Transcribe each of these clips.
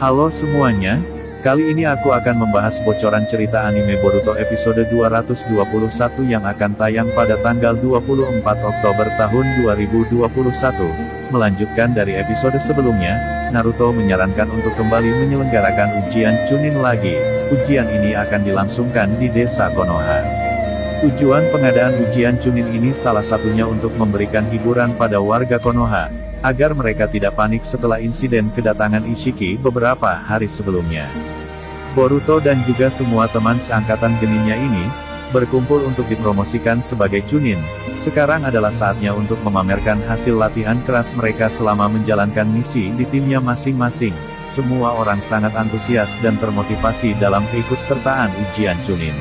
Halo semuanya, kali ini aku akan membahas bocoran cerita anime Boruto episode 221 yang akan tayang pada tanggal 24 Oktober tahun 2021. Melanjutkan dari episode sebelumnya, Naruto menyarankan untuk kembali menyelenggarakan ujian Chunin lagi. Ujian ini akan dilangsungkan di desa Konoha. Tujuan pengadaan ujian Chunin ini salah satunya untuk memberikan hiburan pada warga Konoha, agar mereka tidak panik setelah insiden kedatangan Ishiki beberapa hari sebelumnya. Boruto dan juga semua teman seangkatan geninnya ini, berkumpul untuk dipromosikan sebagai Chunin. Sekarang adalah saatnya untuk memamerkan hasil latihan keras mereka selama menjalankan misi di timnya masing-masing. Semua orang sangat antusias dan termotivasi dalam keikutsertaan ujian Chunin.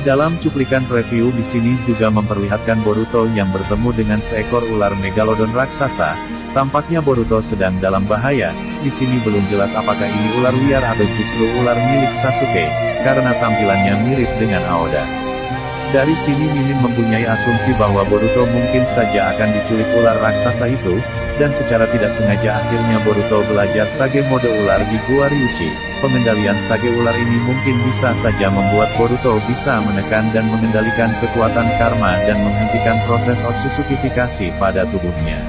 Dalam cuplikan preview di sini juga memperlihatkan Boruto yang bertemu dengan seekor ular megalodon raksasa. Tampaknya Boruto sedang dalam bahaya. Di sini belum jelas apakah ini ular liar atau justru ular milik Sasuke, karena tampilannya mirip dengan Aoda. Dari sini Mimin mempunyai asumsi bahwa Boruto mungkin saja akan diculik ular raksasa itu, dan secara tidak sengaja akhirnya Boruto belajar Sage mode ular di Gua Ryuchi. Pengendalian Sage ular ini mungkin bisa saja membuat Boruto bisa menekan dan mengendalikan kekuatan karma dan menghentikan proses otsusukifikasi pada tubuhnya.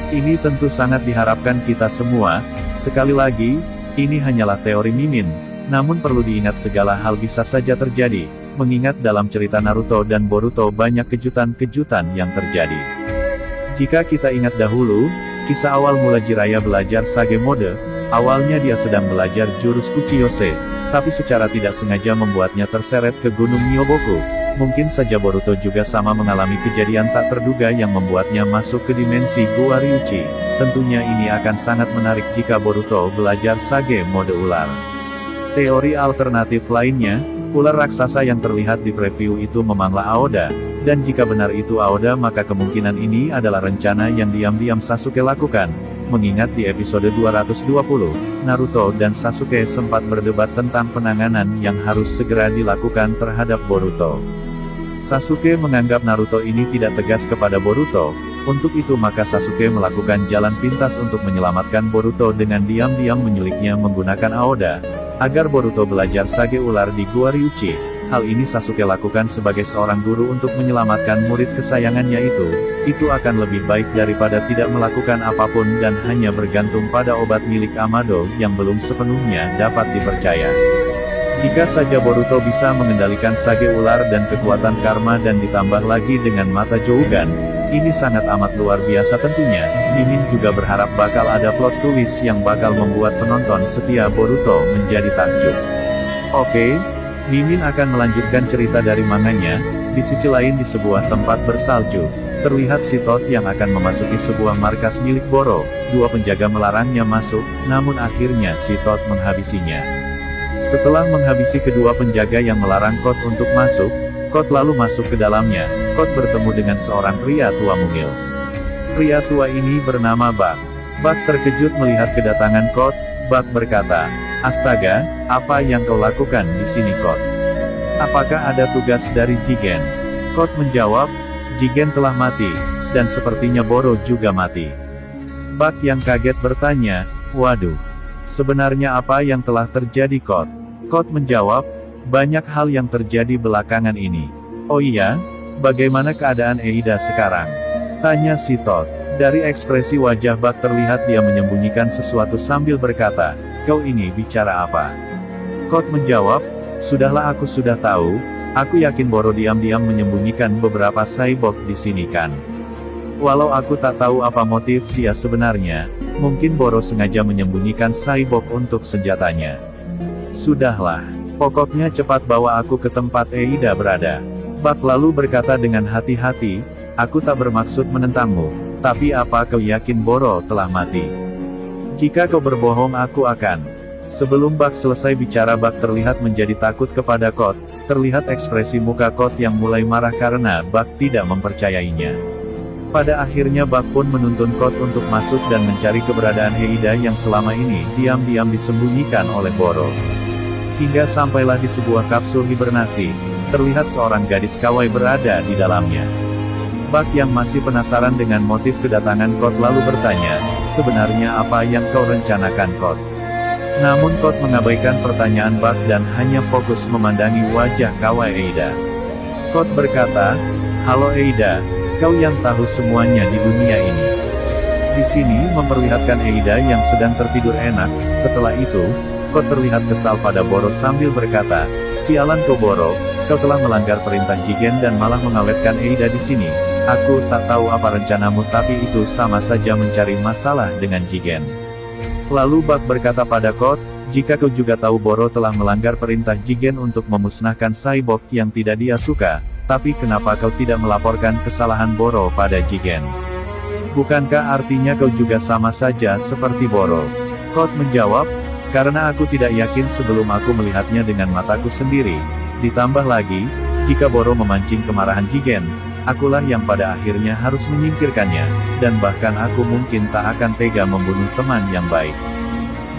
Ini tentu sangat diharapkan kita semua. Sekali lagi, ini hanyalah teori Mimin, namun perlu diingat segala hal bisa saja terjadi, mengingat dalam cerita Naruto dan Boruto banyak kejutan-kejutan yang terjadi. Jika kita ingat dahulu, kisah awal mula Jiraiya belajar Sage mode, awalnya dia sedang belajar jurus Uchiyose, tapi secara tidak sengaja membuatnya terseret ke Gunung Myoboku. Mungkin saja Boruto juga sama mengalami kejadian tak terduga yang membuatnya masuk ke dimensi Gua Ryuchi. Tentunya ini akan sangat menarik jika Boruto belajar Sage mode ular. Teori alternatif lainnya, ular raksasa yang terlihat di preview itu memanglah Aoda, dan jika benar itu Aoda maka kemungkinan ini adalah rencana yang diam-diam Sasuke lakukan. Mengingat di episode 220, Naruto dan Sasuke sempat berdebat tentang penanganan yang harus segera dilakukan terhadap Boruto. Sasuke menganggap Naruto ini tidak tegas kepada Boruto, untuk itu maka Sasuke melakukan jalan pintas untuk menyelamatkan Boruto dengan diam-diam menyuliknya menggunakan Aoda, agar Boruto belajar Sage ular di Gua Ryuchi. Hal ini Sasuke lakukan sebagai seorang guru untuk menyelamatkan murid kesayangannya itu akan lebih baik daripada tidak melakukan apapun dan hanya bergantung pada obat milik Amado yang belum sepenuhnya dapat dipercaya. Jika saja Boruto bisa mengendalikan Sage ular dan kekuatan karma dan ditambah lagi dengan mata Jougan, ini sangat amat luar biasa tentunya. Mimin juga berharap bakal ada plot twist yang bakal membuat penonton setia Boruto menjadi takjub. Oke, Mimin akan melanjutkan cerita dari manganya. Di sisi lain di sebuah tempat bersalju, terlihat Sitot yang akan memasuki sebuah markas milik Boro. Dua penjaga melarangnya masuk, namun akhirnya Sitot menghabisinya. Setelah menghabisi kedua penjaga yang melarang Kot untuk masuk, Kot lalu masuk ke dalamnya. Kot bertemu dengan seorang pria tua mungil. Pria tua ini bernama Bak. Bak terkejut melihat kedatangan Kot. Bak berkata, "Astaga, apa yang kau lakukan di sini Kot? Apakah ada tugas dari Jigen?" Kot menjawab, "Jigen telah mati, dan sepertinya Boro juga mati." Bak yang kaget bertanya, "Waduh, sebenarnya apa yang telah terjadi Kot?" Kot menjawab, "Banyak hal yang terjadi belakangan ini." "Oh iya? Bagaimana keadaan Eida sekarang?" tanya Sitot. Dari ekspresi wajah Bak terlihat dia menyembunyikan sesuatu sambil berkata, "Kau ini bicara apa?" Kot menjawab, "Sudahlah aku sudah tahu, aku yakin Boro diam-diam menyembunyikan beberapa cyborg di sini kan. Walau aku tak tahu apa motif dia sebenarnya, mungkin Boro sengaja menyembunyikan cyborg untuk senjatanya. Sudahlah, pokoknya cepat bawa aku ke tempat Eida berada." Bak lalu berkata dengan hati-hati, "Aku tak bermaksud menentangmu, tapi apa kau yakin Boro telah mati? Jika kau berbohong aku akan..." Sebelum Bak selesai bicara Bak terlihat menjadi takut kepada Kot. Terlihat ekspresi muka Kot yang mulai marah karena Bak tidak mempercayainya. Pada akhirnya Bak pun menuntun Kot untuk masuk dan mencari keberadaan Eida yang selama ini diam-diam disembunyikan oleh Boro. Hingga sampailah di sebuah kapsul hibernasi, terlihat seorang gadis kawaii berada di dalamnya. Bak yang masih penasaran dengan motif kedatangan Kot lalu bertanya, "Sebenarnya apa yang kau rencanakan Kot?" Namun Kot mengabaikan pertanyaan Bak dan hanya fokus memandangi wajah kawaii Eida. Kot berkata, "Halo Eida, kau yang tahu semuanya di dunia ini." Di sini memperlihatkan Eida yang sedang tertidur enak. Setelah itu, Kot terlihat kesal pada Boro sambil berkata, "Sialan kau Boro, kau telah melanggar perintah Jigen dan malah mengawetkan Eida di sini. Aku tak tahu apa rencanamu tapi itu sama saja mencari masalah dengan Jigen." Lalu Bak berkata pada Kot, "Jika kau juga tahu Boro telah melanggar perintah Jigen untuk memusnahkan cyborg yang tidak dia suka, tapi kenapa kau tidak melaporkan kesalahan Boro pada Jigen? Bukankah artinya kau juga sama saja seperti Boro?" Kot menjawab, "Karena aku tidak yakin sebelum aku melihatnya dengan mataku sendiri. Ditambah lagi, jika Boro memancing kemarahan Jigen, akulah yang pada akhirnya harus menyingkirkannya, dan bahkan aku mungkin tak akan tega membunuh teman yang baik."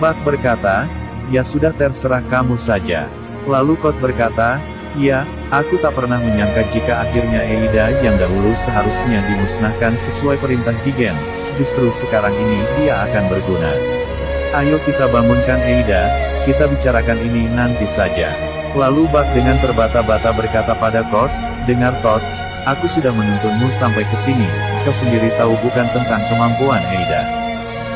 Bak berkata, "Ya sudah terserah kamu saja." Lalu Kot berkata, "Ya, aku tak pernah menyangka jika akhirnya Eida yang dahulu seharusnya dimusnahkan sesuai perintah Jigen, justru sekarang ini dia akan berguna. Ayo kita bangunkan Eida, kita bicarakan ini nanti saja." Lalu Bak dengan terbata-bata berkata pada Kot, "Dengar Tot, aku sudah menuntunmu sampai ke sini, kau sendiri tahu bukan tentang kemampuan Eida."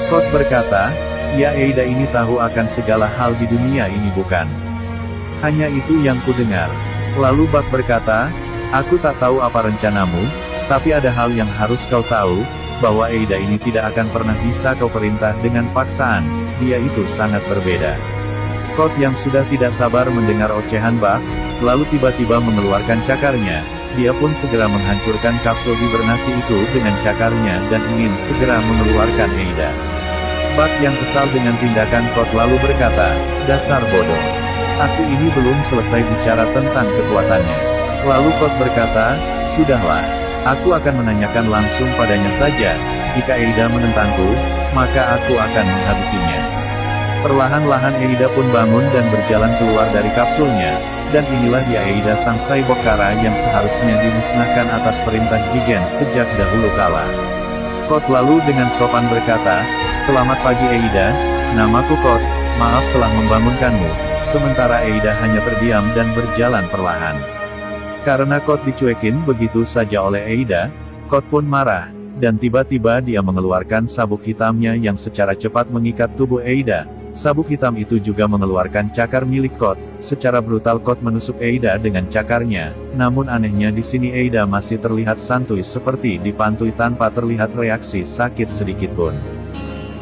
Kot berkata, "Ya Eida ini tahu akan segala hal di dunia ini bukan? Hanya itu yang ku dengar." Lalu Bak berkata, "Aku tak tahu apa rencanamu, tapi ada hal yang harus kau tahu, bahwa Eida ini tidak akan pernah bisa kau perintah dengan paksaan, dia itu sangat berbeda." Kot yang sudah tidak sabar mendengar ocehan Bak, lalu tiba-tiba mengeluarkan cakarnya. Dia pun segera menghancurkan kapsul hibernasi itu dengan cakarnya dan ingin segera mengeluarkan Eida. Bak yang kesal dengan tindakan Kot lalu berkata, "Dasar bodoh. Aku ini belum selesai bicara tentang kekuatannya." Lalu Kot berkata, "Sudahlah. Aku akan menanyakan langsung padanya saja. Jika Eida menentangku, maka aku akan menghabisinya." Perlahan-lahan Eida pun bangun dan berjalan keluar dari kapsulnya. Dan inilah dia Eida sang cyborg kara yang seharusnya dimusnahkan atas perintah Jigen sejak dahulu kala. Kot lalu dengan sopan berkata, "Selamat pagi Eida, namaku Kot, maaf telah membangunkanmu." Sementara Eida hanya terdiam dan berjalan perlahan. Karena Kot dicuekin begitu saja oleh Eida, Kot pun marah, dan tiba-tiba dia mengeluarkan sabuk hitamnya yang secara cepat mengikat tubuh Eida. Sabuk hitam itu juga mengeluarkan cakar milik Kot. Secara brutal Kot menusuk Eida dengan cakarnya, namun anehnya di sini Eida masih terlihat santuy seperti dipantui tanpa terlihat reaksi sakit sedikitpun.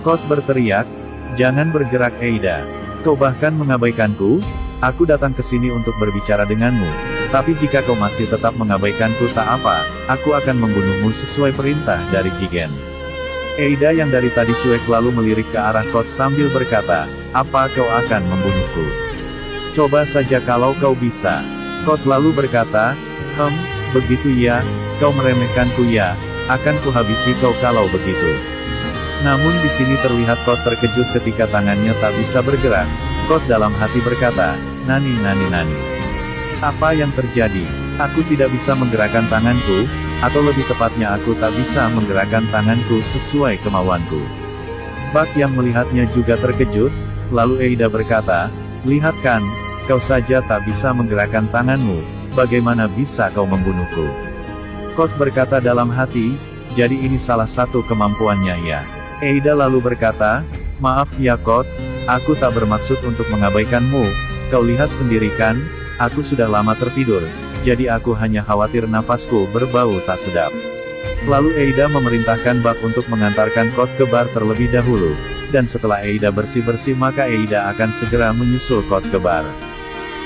Kot berteriak, "Jangan bergerak Eida. Kau bahkan mengabaikanku? Aku datang ke sini untuk berbicara denganmu. Tapi jika kau masih tetap mengabaikanku tak apa, aku akan membunuhmu sesuai perintah dari Jigen." Eida yang dari tadi cuek lalu melirik ke arah Kot sambil berkata, "Apa kau akan membunuhku? Coba saja kalau kau bisa." Kot lalu berkata, Begitu ya, kau meremehkanku ya, akan kuhabisi kau kalau begitu." Namun di sini terlihat Kot terkejut ketika tangannya tak bisa bergerak. Kot dalam hati berkata, Nani. Apa yang terjadi? Aku tidak bisa menggerakkan tanganku, atau lebih tepatnya aku tak bisa menggerakkan tanganku sesuai kemauanku." Bak yang melihatnya juga terkejut, lalu Eida berkata, "Lihat kan, kau saja tak bisa menggerakkan tanganmu, bagaimana bisa kau membunuhku?" Kot berkata dalam hati, "Jadi ini salah satu kemampuannya ya." Eida lalu berkata, "Maaf ya Kot, aku tak bermaksud untuk mengabaikanmu, kau lihat sendiri kan, aku sudah lama tertidur, jadi aku hanya khawatir nafasku berbau tak sedap." Lalu Eida memerintahkan Bak untuk mengantarkan Kot ke bar terlebih dahulu, dan setelah Eida bersih-bersih maka Eida akan segera menyusul Kot ke bar.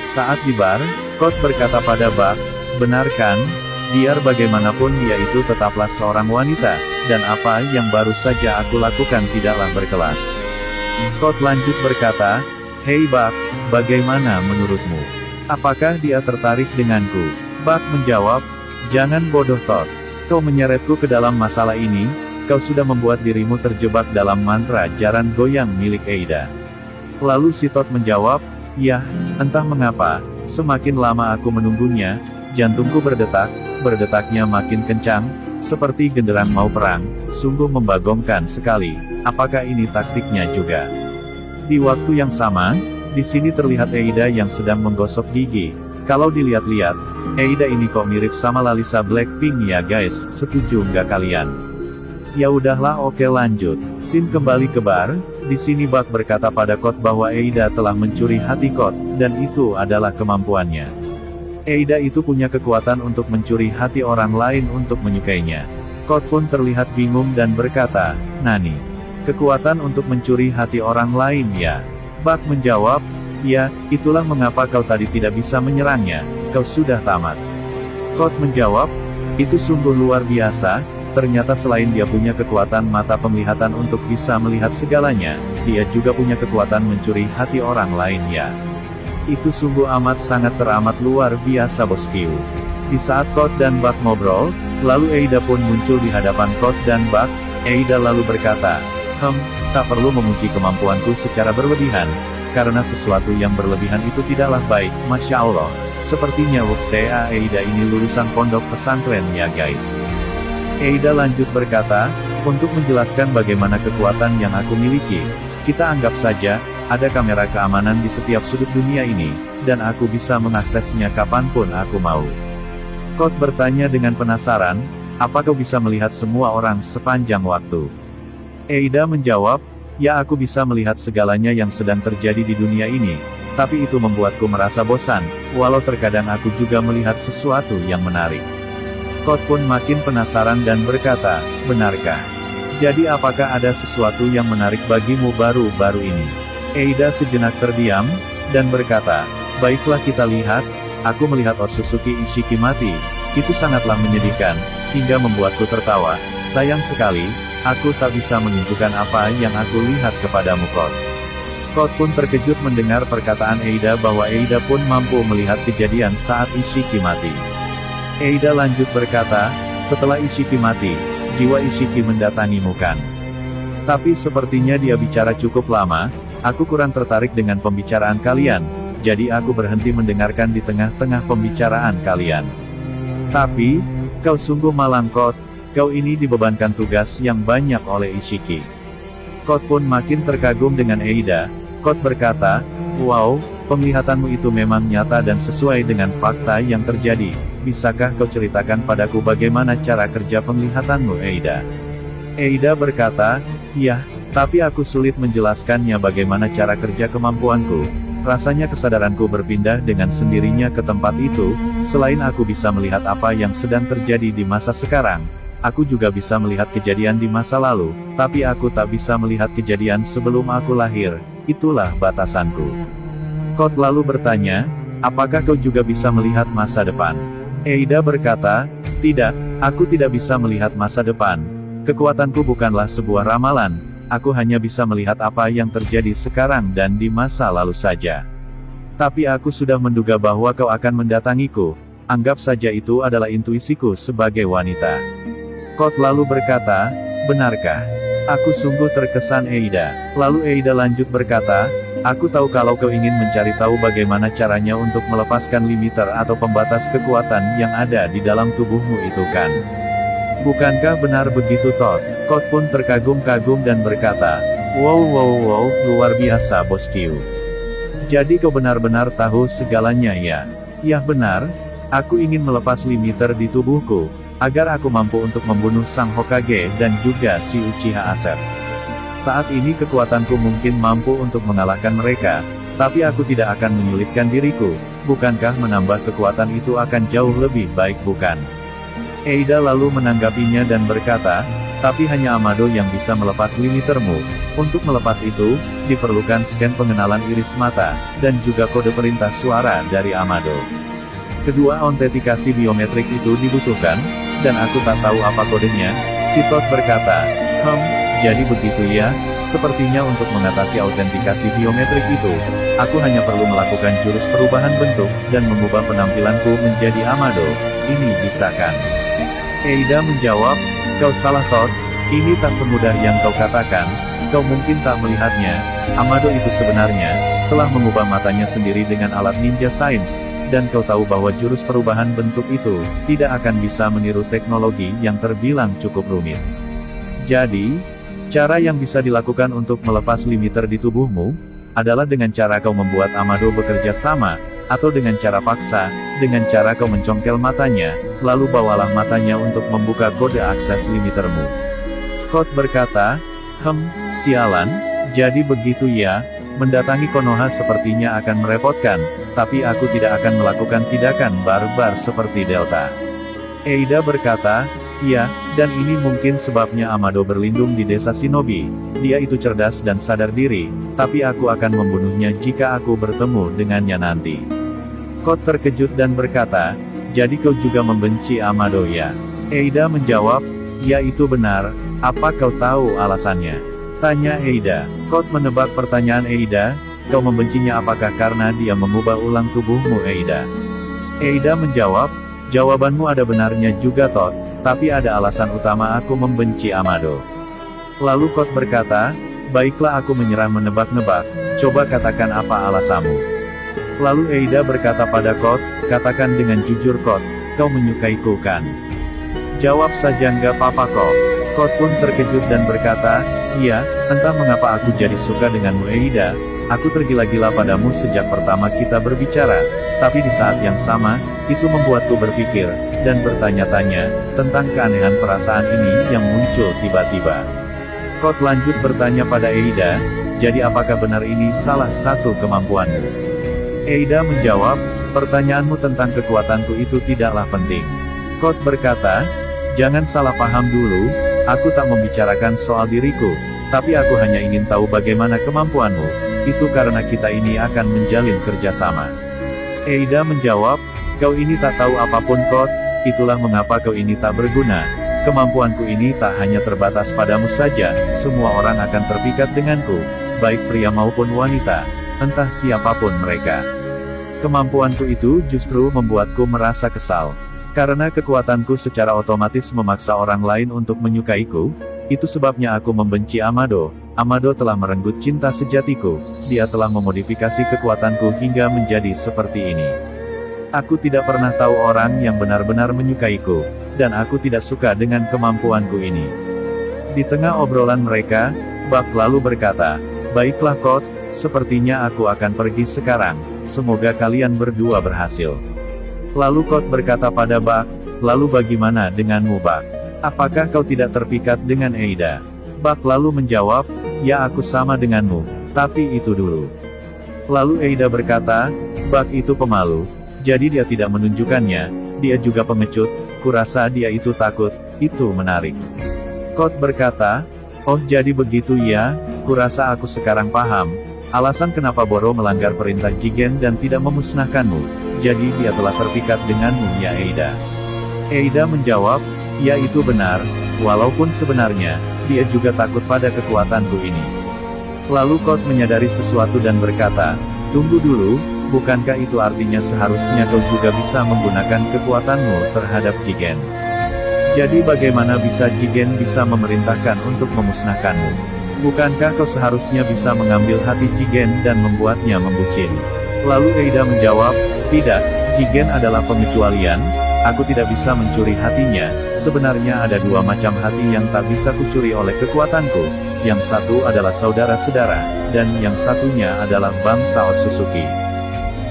Saat di bar, Kot berkata pada Bak, "Benar kan? Biar bagaimanapun dia itu tetaplah seorang wanita, dan apa yang baru saja aku lakukan tidaklah berkelas." Kot lanjut berkata, "Hei Bak, bagaimana menurutmu? Apakah dia tertarik denganku?" Bak menjawab, "Jangan bodoh Tot. Kau menyeretku ke dalam masalah ini, kau sudah membuat dirimu terjebak dalam mantra jaran goyang milik Eida." Lalu si Tot menjawab, "Ya, entah mengapa, semakin lama aku menunggunya, jantungku berdetaknya makin kencang, seperti genderang mau perang, sungguh membagongkan sekali. Apakah ini taktiknya juga?" Di waktu yang sama, di sini terlihat Eida yang sedang menggosok gigi. Kalau dilihat-lihat, Eida ini kok mirip sama Lalisa Blackpink ya guys, setuju nggak kalian? Ya udahlah, oke lanjut. Scene kembali ke bar. Di sini Bak berkata pada Kot bahwa Eida telah mencuri hati Kot, dan itu adalah kemampuannya. Eida itu punya kekuatan untuk mencuri hati orang lain untuk menyukainya. Kot pun terlihat bingung dan berkata, "Nani? Kekuatan untuk mencuri hati orang lain ya?" Bak menjawab, "Ya, itulah mengapa kau tadi tidak bisa menyerangnya, kau sudah tamat." Kot menjawab, "Itu sungguh luar biasa. Ternyata selain dia punya kekuatan mata penglihatan untuk bisa melihat segalanya, dia juga punya kekuatan mencuri hati orang lain ya. Itu sungguh amat sangat teramat luar biasa bosku." Di saat Kot dan Bak ngobrol, lalu Eida pun muncul di hadapan Kot dan Bak. Eida lalu berkata, Tak perlu memuji kemampuanku secara berlebihan, karena sesuatu yang berlebihan itu tidaklah baik, Masya Allah. Sepertinya WTA Eida ini lulusan pondok pesantren ya guys." Eida lanjut berkata, "Untuk menjelaskan bagaimana kekuatan yang aku miliki, kita anggap saja, ada kamera keamanan di setiap sudut dunia ini, dan aku bisa mengaksesnya kapanpun aku mau." Kot bertanya dengan penasaran, "Apa kau bisa melihat semua orang sepanjang waktu?" Eida menjawab, "Ya, aku bisa melihat segalanya yang sedang terjadi di dunia ini, tapi itu membuatku merasa bosan, walau terkadang aku juga melihat sesuatu yang menarik." Kot pun makin penasaran dan berkata, "Benarkah? Jadi apakah ada sesuatu yang menarik bagimu baru-baru ini?" Eida sejenak terdiam, dan berkata, "Baiklah kita lihat, aku melihat Otsutsuki Ishiki mati, itu sangatlah menyedihkan, hingga membuatku tertawa, sayang sekali, aku tak bisa menunjukkan apa yang aku lihat kepadamu Kot." Kot pun terkejut mendengar perkataan Eida bahwa Eida pun mampu melihat kejadian saat Ishiki mati. Eida lanjut berkata, "Setelah Ishiki mati, jiwa Ishiki mendatangimu kan? Tapi sepertinya dia bicara cukup lama, aku kurang tertarik dengan pembicaraan kalian, jadi aku berhenti mendengarkan di tengah-tengah pembicaraan kalian. Tapi, kau sungguh malang Kot, kau ini dibebankan tugas yang banyak oleh Ishiki." Kot pun makin terkagum dengan Eida. Kot berkata, "Wow, penglihatanmu itu memang nyata dan sesuai dengan fakta yang terjadi. Bisakah kau ceritakan padaku bagaimana cara kerja penglihatanmu Eida?" Eida berkata, "Ya, tapi aku sulit menjelaskannya bagaimana cara kerja kemampuanku. Rasanya kesadaranku berpindah dengan sendirinya ke tempat itu, selain aku bisa melihat apa yang sedang terjadi di masa sekarang, aku juga bisa melihat kejadian di masa lalu, tapi aku tak bisa melihat kejadian sebelum aku lahir, itulah batasanku." Kot lalu bertanya, "Apakah kau juga bisa melihat masa depan?" Eida berkata, "Tidak, aku tidak bisa melihat masa depan. Kekuatanku bukanlah sebuah ramalan, aku hanya bisa melihat apa yang terjadi sekarang dan di masa lalu saja. Tapi aku sudah menduga bahwa kau akan mendatangiku, anggap saja itu adalah intuisiku sebagai wanita." Kot lalu berkata, "Benarkah? Aku sungguh terkesan Eida." Lalu Eida lanjut berkata, "Aku tahu kalau kau ingin mencari tahu bagaimana caranya untuk melepaskan limiter atau pembatas kekuatan yang ada di dalam tubuhmu itu kan? Bukankah benar begitu Tot?" Kot pun terkagum-kagum dan berkata, wow, luar biasa bosku. Jadi kau benar-benar tahu segalanya ya?" "Yah benar, aku ingin melepas limiter di tubuhku, agar aku mampu untuk membunuh Sang Hokage dan juga si Uchiha Aset. Saat ini kekuatanku mungkin mampu untuk mengalahkan mereka, tapi aku tidak akan menyulitkan diriku, bukankah menambah kekuatan itu akan jauh lebih baik bukan?" Eida lalu menanggapinya dan berkata, "Tapi hanya Amado yang bisa melepas limitermu. Untuk melepas itu, diperlukan scan pengenalan iris mata, dan juga kode perintah suara dari Amado. Kedua autentikasi biometrik itu dibutuhkan, dan aku tak tahu apa kodenya." Si Tot berkata, Jadi begitu ya, sepertinya untuk mengatasi autentikasi biometrik itu, aku hanya perlu melakukan jurus perubahan bentuk, dan mengubah penampilanku menjadi Amado. Ini bisa kan?" Eida menjawab, "Kau salah Tot, ini tak semudah yang kau katakan, kau mungkin tak melihatnya, Amado itu sebenarnya, telah mengubah matanya sendiri dengan alat ninja sains, dan kau tahu bahwa jurus perubahan bentuk itu, tidak akan bisa meniru teknologi yang terbilang cukup rumit. Jadi, cara yang bisa dilakukan untuk melepas limiter di tubuhmu, adalah dengan cara kau membuat Amado bekerja sama, atau dengan cara paksa, dengan cara kau mencongkel matanya, lalu bawalah matanya untuk membuka kode akses limitermu. Code berkata, sialan, jadi begitu ya, mendatangi Konoha sepertinya akan merepotkan, tapi aku tidak akan melakukan tindakan barbar seperti Delta. Eida berkata, ya, dan ini mungkin sebabnya Amado berlindung di desa Shinobi, dia itu cerdas dan sadar diri, tapi aku akan membunuhnya jika aku bertemu dengannya nanti. Code terkejut dan berkata, jadi kau juga membenci Amado ya? Eida menjawab, ya itu benar, apa kau tahu alasannya? Tanya Eida. Code menebak pertanyaan Eida, kau membencinya apakah karena dia mengubah ulang tubuhmu Eida? Eida menjawab, jawabanmu ada benarnya juga Todd, tapi ada alasan utama aku membenci Amado. Lalu Code berkata, baiklah aku menyerah menebak-nebak, coba katakan apa alasanmu. Lalu Eida berkata pada Code, katakan dengan jujur Code, kau menyukaiku kan? Jawab saja enggak apa-apa kok. Code pun terkejut dan berkata, iya, entah mengapa aku jadi suka denganmu Eida, aku tergila-gila padamu sejak pertama kita berbicara, tapi di saat yang sama, itu membuatku berpikir, dan bertanya-tanya, tentang keanehan perasaan ini yang muncul tiba-tiba. Code lanjut bertanya pada Eida, jadi apakah benar ini salah satu kemampuanmu? Eida menjawab, pertanyaanmu tentang kekuatanku itu tidaklah penting. Code berkata, jangan salah paham dulu, aku tak membicarakan soal diriku, tapi aku hanya ingin tahu bagaimana kemampuanmu, itu karena kita ini akan menjalin kerjasama. Eida menjawab, kau ini tak tahu apapun Code, itulah mengapa kau ini tak berguna. Kemampuanku ini tak hanya terbatas padamu saja, semua orang akan terpikat denganku, baik pria maupun wanita, entah siapapun mereka. Kemampuanku itu justru membuatku merasa kesal. Karena kekuatanku secara otomatis memaksa orang lain untuk menyukaiku, itu sebabnya aku membenci Amado. Amado telah merenggut cinta sejatiku, dia telah memodifikasi kekuatanku hingga menjadi seperti ini. Aku tidak pernah tahu orang yang benar-benar menyukaiku, dan aku tidak suka dengan kemampuanku ini. Di tengah obrolan mereka, Buck lalu berkata, baiklah Code, sepertinya aku akan pergi sekarang, semoga kalian berdua berhasil. Lalu Code berkata pada Buck, lalu bagaimana denganmu Buck? Apakah kau tidak terpikat dengan Eida? Buck lalu menjawab, ya aku sama denganmu, tapi itu dulu. Lalu Eida berkata, Buck itu pemalu, jadi dia tidak menunjukkannya, dia juga pengecut, kurasa dia itu takut, itu menarik. Code berkata, oh jadi begitu ya, kurasa aku sekarang paham, alasan kenapa Boro melanggar perintah Jigen dan tidak memusnahkanmu, jadi dia telah terpikat denganmu ya Eida. Eida menjawab, ya itu benar, walaupun sebenarnya, dia juga takut pada kekuatanku ini. Lalu Code menyadari sesuatu dan berkata, tunggu dulu, bukankah itu artinya seharusnya kau juga bisa menggunakan kekuatanmu terhadap Jigen? Jadi bagaimana bisa Jigen bisa memerintahkan untuk memusnahkanmu? Bukankah kau seharusnya bisa mengambil hati Jigen dan membuatnya membucin? Lalu Eida menjawab, tidak, Jigen adalah pengecualian, aku tidak bisa mencuri hatinya, sebenarnya ada dua macam hati yang tak bisa kucuri oleh kekuatanku, yang satu adalah saudara-saudara, dan yang satunya adalah bangsa Otsutsuki.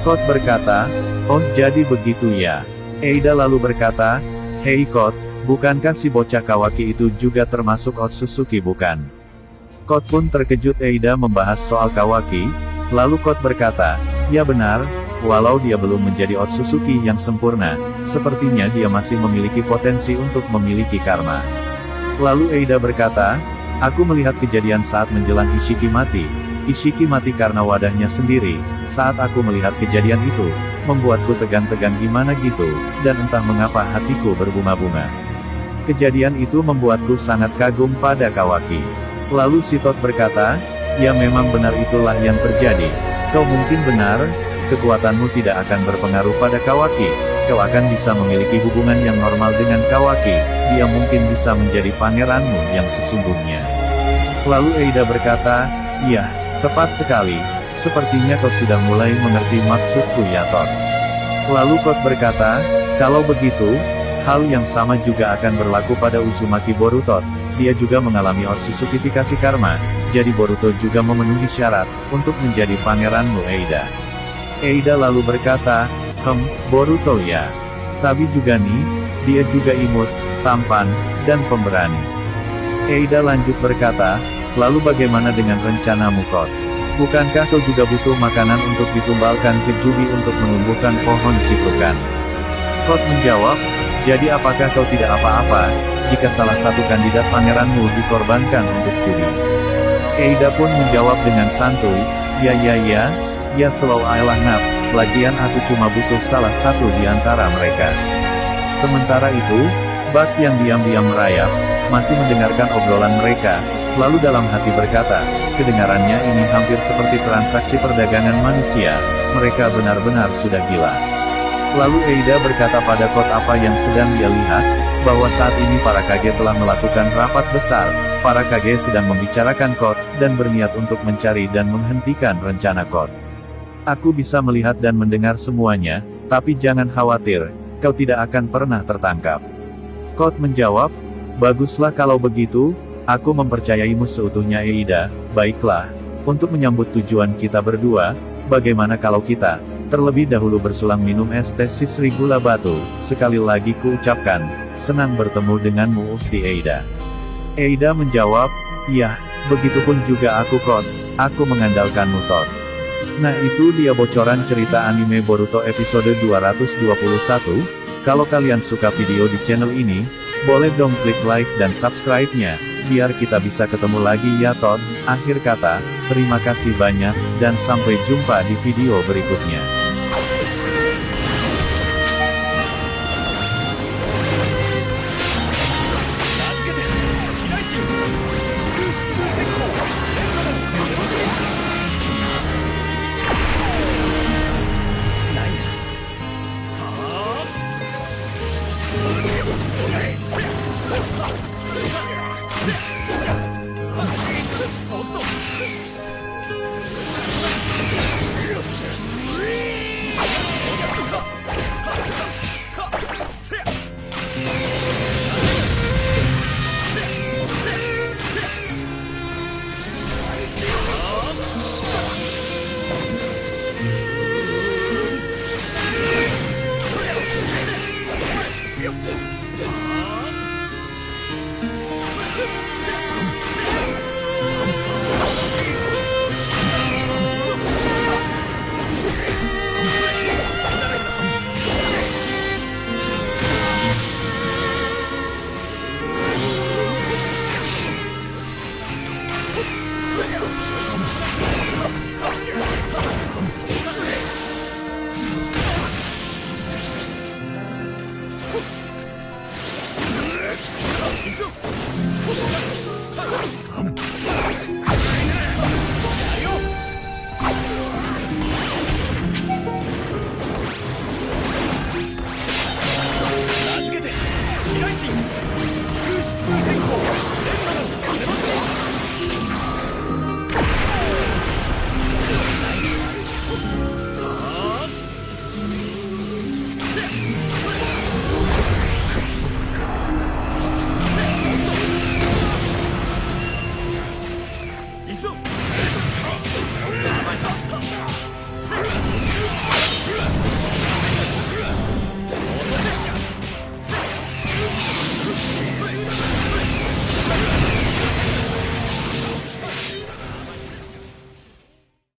Code berkata, oh jadi begitu ya. Eida lalu berkata, hei Code, bukankah si bocah Kawaki itu juga termasuk Otsutsuki bukan? Code pun terkejut Eida membahas soal Kawaki, lalu Code berkata, ya benar, walau dia belum menjadi Otsutsuki yang sempurna, sepertinya dia masih memiliki potensi untuk memiliki karma. Lalu Eida berkata, aku melihat kejadian saat menjelang Ishiki mati. Ishiki mati karena wadahnya sendiri, saat aku melihat kejadian itu, membuatku tegang-tegang gimana gitu, dan entah mengapa hatiku berbunga-bunga. Kejadian itu membuatku sangat kagum pada Kawaki. Lalu si Todd berkata, ya memang benar itulah yang terjadi. Kau mungkin benar, kekuatanmu tidak akan berpengaruh pada Kawaki, kau akan bisa memiliki hubungan yang normal dengan Kawaki, dia mungkin bisa menjadi pangeranmu yang sesungguhnya. Lalu Eida berkata, iya, tepat sekali, sepertinya kau sudah mulai mengerti maksudku ya Todd. Lalu Code berkata, kalau begitu, hal yang sama juga akan berlaku pada Uzumaki Boruto, dia juga mengalami Otsutsukifikasi karma, jadi Boruto juga memenuhi syarat untuk menjadi pangeranmu Eida. Eida lalu berkata, Boruto ya. Sabi juga nih, dia juga imut, tampan, dan pemberani. Eida lanjut berkata, lalu bagaimana dengan rencanamu Kot? Bukankah kau juga butuh makanan untuk ditumbalkan ke judi untuk menumbuhkan pohon ciprukan? Kot menjawab, jadi apakah kau tidak apa-apa, jika salah satu kandidat pangeranmu dikorbankan untuk judi? Eida pun menjawab dengan santuy, ya slow ailah nap, lagian aku cuma butuh salah satu di antara mereka. Sementara itu, Bak yang diam-diam merayap, masih mendengarkan obrolan mereka, lalu dalam hati berkata, kedengarannya ini hampir seperti transaksi perdagangan manusia, mereka benar-benar sudah gila. Lalu Eida berkata pada Kot apa yang sedang dia lihat, bahwa saat ini para kage telah melakukan rapat besar, para kage sedang membicarakan Kot, dan berniat untuk mencari dan menghentikan rencana Kot. Aku bisa melihat dan mendengar semuanya, tapi jangan khawatir, kau tidak akan pernah tertangkap. Kot menjawab, baguslah kalau begitu, aku mempercayaimu seutuhnya Eida, baiklah. Untuk menyambut tujuan kita berdua, bagaimana kalau kita, terlebih dahulu bersulang minum es teh Sisri gula batu, sekali lagi kuucapkan, senang bertemu denganmu Ukti Eida. Eida menjawab, ya, begitupun juga aku Kot, aku mengandalkanmu Tot. Nah itu dia bocoran cerita anime Boruto episode 221, kalau kalian suka video di channel ini, boleh dong klik like dan subscribe-nya, biar kita bisa ketemu lagi ya Tot. Akhir kata, terima kasih banyak, dan sampai jumpa di video berikutnya.